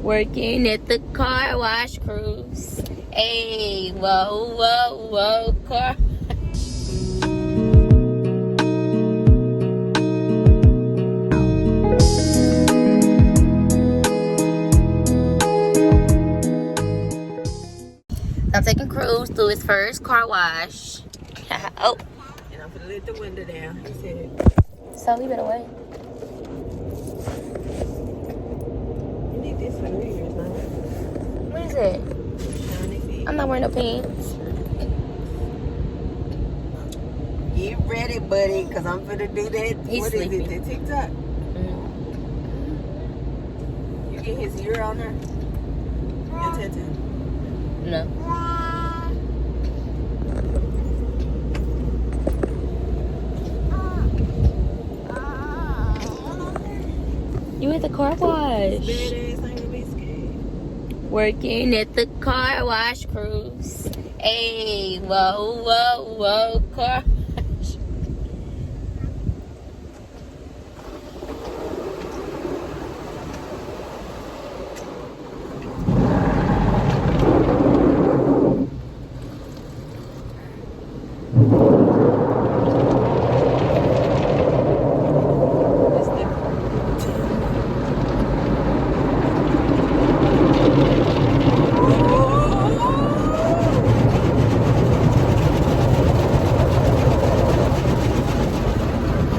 Working at the car wash cruise. Hey, whoa, whoa, whoa, car. I'm taking CRUZ through his first car wash. Oh. And I'm gonna let the window down. He said. So we better wait. You need this for New Year's night. What is it? I'm not wearing no pants. Get ready, buddy, because I'm gonna do that. He's What sleeping. is it? The TikTok? You get his ear on there? Your tattoo? No. You at the car wash. Badass ain't gonna be scared. Working at the car wash cruise. Hey, whoa, whoa, whoa, car wash.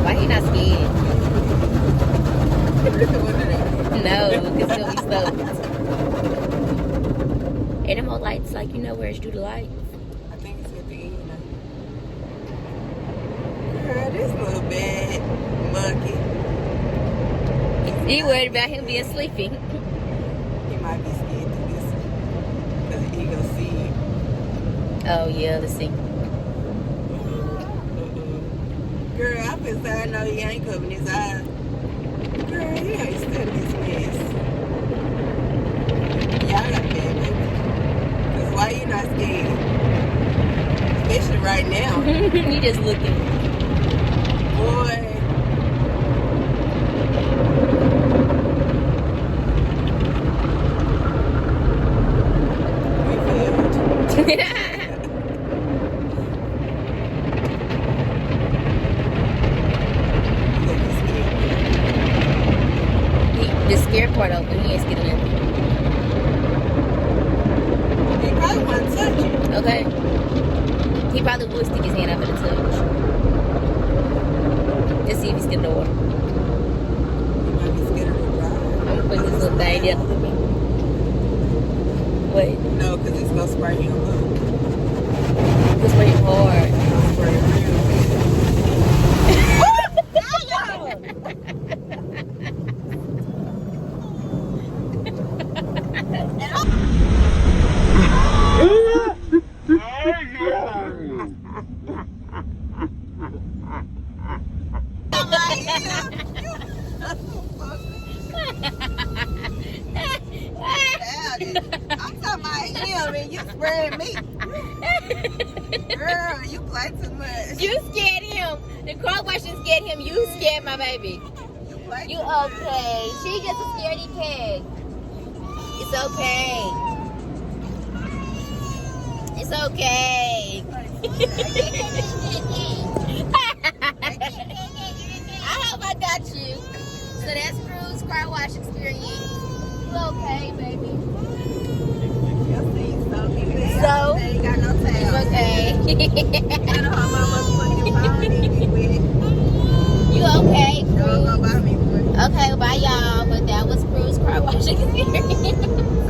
Why he not scared? No, because he'll be stoked. And them old lights, like, you know where it's due to light. I think it's at the end. Girl, this little bad monkey. He worried about him being sleepy. He might be scared to listen. Because he gonna see you. Oh, yeah, let's see. Girl, I'm inside. I know he ain't covering his eyes. Girl, he ain't studying his mess. Y'all got bad, baby. Because why you not scared? Especially right now. He just looking. Boy. We failed. The scared part open, he ain't scared of nothing. He probably want to touch you. Okay. He probably would stick his hand up in the touch. Let's see if he's scared of the water. He might be scared of the ride. I'm gonna put this little thing down. Wait, No, because it's going to spray him up. this way hard. Spray real I'm talking about him and you spraying me. Girl, you play too much. You scared him. The car wash didn't scared him. You scared my baby. You play You too much. okay. She just a scaredy cat. It's okay. It's okay. I hope I got you. So that's CRUZ car wash experience. You okay, baby? Your feet so cute. So? They ain't got no tail. It's okay. You gotta hold my motherfucking phone and get with it. You okay, Don't CRUZ? go by me, boy. Okay, bye y'all. But that was CRUZ car wash experience.